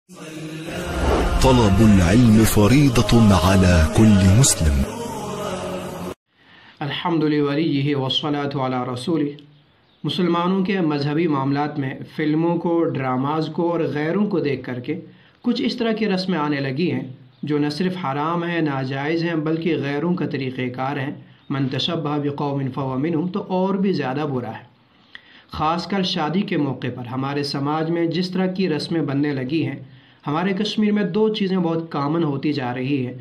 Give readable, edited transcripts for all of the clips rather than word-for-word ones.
طلب العلم فريضة على كل مسلم. الحمد للہ والصلاة علی رسولہ. مسلمانوں کے مذہبی معاملات میں فلموں کو، ڈراماز کو اور غیروں کو دیکھ کر کے کچھ اس طرح کی رسمیں آنے لگی ہیں جو نہ صرف حرام ہیں، ناجائز ہیں، بلکہ غیروں کا طریقہ کار ہیں. من تشبہ بقوم فہو منہم، تو اور بھی زیادہ برا ہے. خاص کر شادی کے موقع پر ہمارے سماج میں جس طرح کی رسمیں بننے لگی ہیں. ہمارے کشمیر میں دو چیزیں بہت کامن ہوتی جا رہی ہے.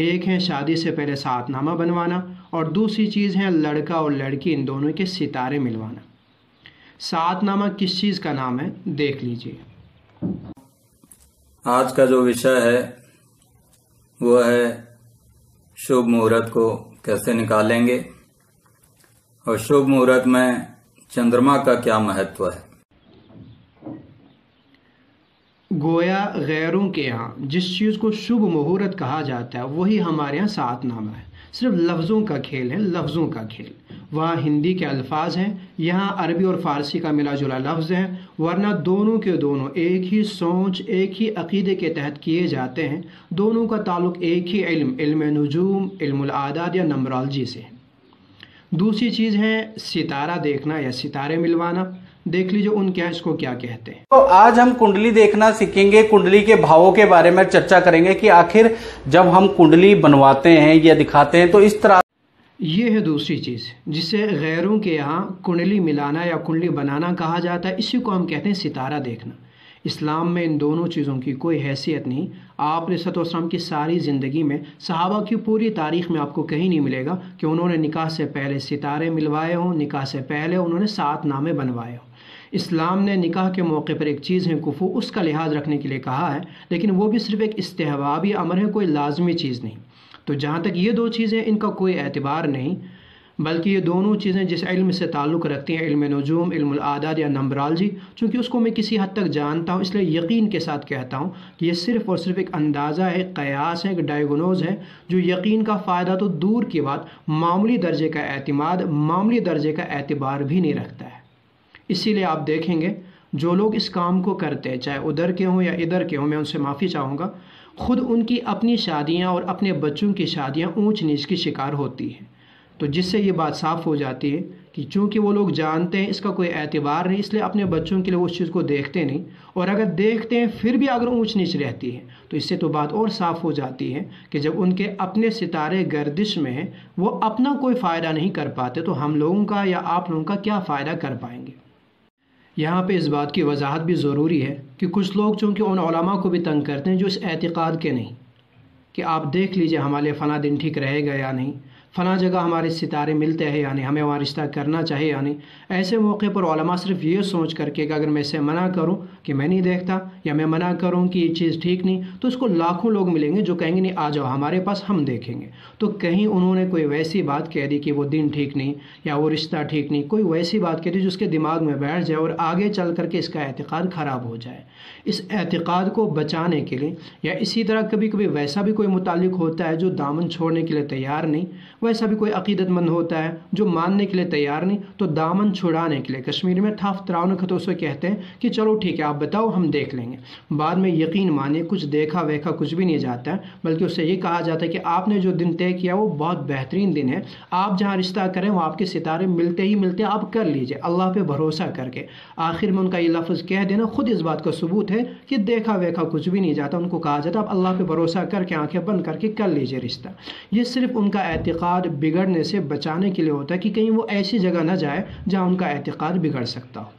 ایک ہے شادی سے پہلے سات نامہ بنوانا، اور دوسری چیز ہے لڑکا اور لڑکی ان دونوں کے ستارے ملوانا. سات نامہ کس چیز کا نام ہے دیکھ لیجئے. آج کا جو وشہ ہے وہ ہے شبھ مہورت کو کیسے نکالیں گے، اور شبھ مہورت میں چندرما کا کیا مہتو ہے. گویا غیروں کے ہاں جس چیز کو شبھ مہورت کہا جاتا ہے وہی ہمارے ہاں سات نامہ ہے. صرف لفظوں کا کھیل ہے، لفظوں کا کھیل. وہاں ہندی کے الفاظ ہیں، یہاں عربی اور فارسی کا ملا جلا لفظ ہے، ورنہ دونوں کے دونوں ایک ہی سوچ، ایک ہی عقیدے کے تحت کیے جاتے ہیں. دونوں کا تعلق ایک ہی علم نجوم، علم الاعداد یا نمبرالوجی سے ہے. دوسری چیز ہے ستارہ دیکھنا یا ستارے ملوانا. دیکھ لیجئے ان کیا اس کو کیا کہتے ہیں. تو آج ہم کنڈلی دیکھنا سیکھیں گے، کنڈلی کے بھاؤں کے بارے میں چرچا کریں گے کہ آخر جب ہم کنڈلی بنواتے ہیں یا دکھاتے ہیں تو اس طرح. یہ ہے دوسری چیز جسے غیروں کے یہاں کنڈلی ملانا یا کنڈلی بنانا کہا جاتا ہے. اسی کو ہم کہتے ہیں ستارہ دیکھنا. اسلام میں ان دونوں چیزوں کی کوئی حیثیت نہیں. آپ علیہ السلام کی ساری زندگی میں، صحابہ کی پوری تاریخ میں آپ کو کہیں نہیں ملے گا کہ انہوں نے نکاح سے پہلے ستارے ملوائے ہوں، نکاح سے پہلے انہوں نے سات نامے بنوائے ہوں. اسلام نے نکاح کے موقع پر ایک چیز ہے کفو، اس کا لحاظ رکھنے کے لیے کہا ہے، لیکن وہ بھی صرف ایک استحبابی امر ہے، کوئی لازمی چیز نہیں. تو جہاں تک یہ دو چیزیں ان کا کوئی اعتبار نہیں، بلکہ یہ دونوں چیزیں جس علم سے تعلق رکھتی ہیں، علم نجوم، علم الاعداد یا نمبرالوجی، چونکہ اس کو میں کسی حد تک جانتا ہوں اس لیے یقین کے ساتھ کہتا ہوں کہ یہ صرف اور صرف ایک اندازہ ہے، ایک قیاس ہے، ایک ڈائیگنوز ہے، جو یقین کا فائدہ تو دور کی بات، معمولی درجے کا اعتماد، معمولی درجے کا اعتبار بھی نہیں رکھتا ہے. اسی لیے آپ دیکھیں گے جو لوگ اس کام کو کرتے ہیں، چاہے ادھر کے ہوں یا ادھر کے ہوں، میں ان سے معافی چاہوں گا، خود ان کی اپنی شادیاں اور اپنے بچوں کی شادیاں اونچ نیچ کی شکار ہوتی ہیں. تو جس سے یہ بات صاف ہو جاتی ہے کہ چونکہ وہ لوگ جانتے ہیں اس کا کوئی اعتبار نہیں، اس لیے اپنے بچوں کے لیے اس چیز کو دیکھتے نہیں، اور اگر دیکھتے ہیں پھر بھی اگر اونچ نیچ رہتی ہے تو اس سے تو بات اور صاف ہو جاتی ہے کہ جب ان کے اپنے ستارے گردش میں ہیں، وہ اپنا کوئی فائدہ نہیں کر پاتے، تو ہم لوگوں کا یا آپ لوگوں کا کیا فائدہ کر پائیں گے. یہاں پہ اس بات کی وضاحت بھی ضروری ہے کہ کچھ لوگ چونکہ ان علماء کو بھی تنگ کرتے ہیں جو اس اعتقاد کے نہیں، کہ آپ دیکھ لیجئے ہمارے فلاں دن ٹھیک رہے گا یا نہیں، فلاں جگہ ہمارے ستارے ملتے ہیں یا نہیں، ہمیں وہاں رشتہ کرنا چاہیے یا نہیں. ایسے موقع پر علماء صرف یہ سوچ کر کے کہ اگر میں اسے منع کروں کہ میں نہیں دیکھتا، یا میں منع کروں کہ یہ چیز ٹھیک نہیں، تو اس کو لاکھوں لوگ ملیں گے جو کہیں گے نہیں آ جاؤ ہمارے پاس، ہم دیکھیں گے. تو کہیں انہوں نے کوئی ویسی بات کہہ دی کہ وہ دن ٹھیک نہیں یا وہ رشتہ ٹھیک نہیں، کوئی ویسی بات کہہ دی جو اس کے دماغ میں بیٹھ جائے اور آگے چل کر کے اس کا اعتقاد خراب ہو جائے. اس اعتقاد کو بچانے کے لیے، یا اسی طرح کبھی کبھی ویسا بھی کوئی متعلق ہوتا ہے جو دامن چھوڑنے کے لیے تیار نہیں، ویسا بھی کوئی عقیدت مند ہوتا ہے جو ماننے کے لیے تیار نہیں، تو دامن چھڑانے کے لیے کشمیر میں ٹھاف تراؤن تو اسے کہتے ہیں کہ چلو ٹھیک ہے آپ بتاؤ ہم دیکھ لیں گے. بعد میں یقین مانے کچھ دیکھا ویکھا کچھ بھی نہیں جاتا ہے، بلکہ اس سے یہ کہا جاتا ہے کہ آپ نے جو دن طے کیا وہ بہت بہترین دن ہے، آپ جہاں رشتہ کریں وہ آپ کے ستارے ملتے ہی ملتے، آپ کر لیجئے اللہ پہ بھروسہ کر کے. آخر میں ان کا یہ لفظ کہہ دینا خود اس بات کا ثبوت ہے کہ دیکھا ویکھا کچھ بھی نہیں جاتا. ان کو کہا جاتا آپ اللہ پہ بھروسہ کر کے آنکھیں بند کر کے کر لیجئے رشتہ. یہ صرف ان کا اعتقاد بگڑنے سے بچانے کے لیے ہوتا ہے کہ کہیں وہ ایسی جگہ نہ جائے جہاں ان کا اعتقاد بگڑ سکتا ہو.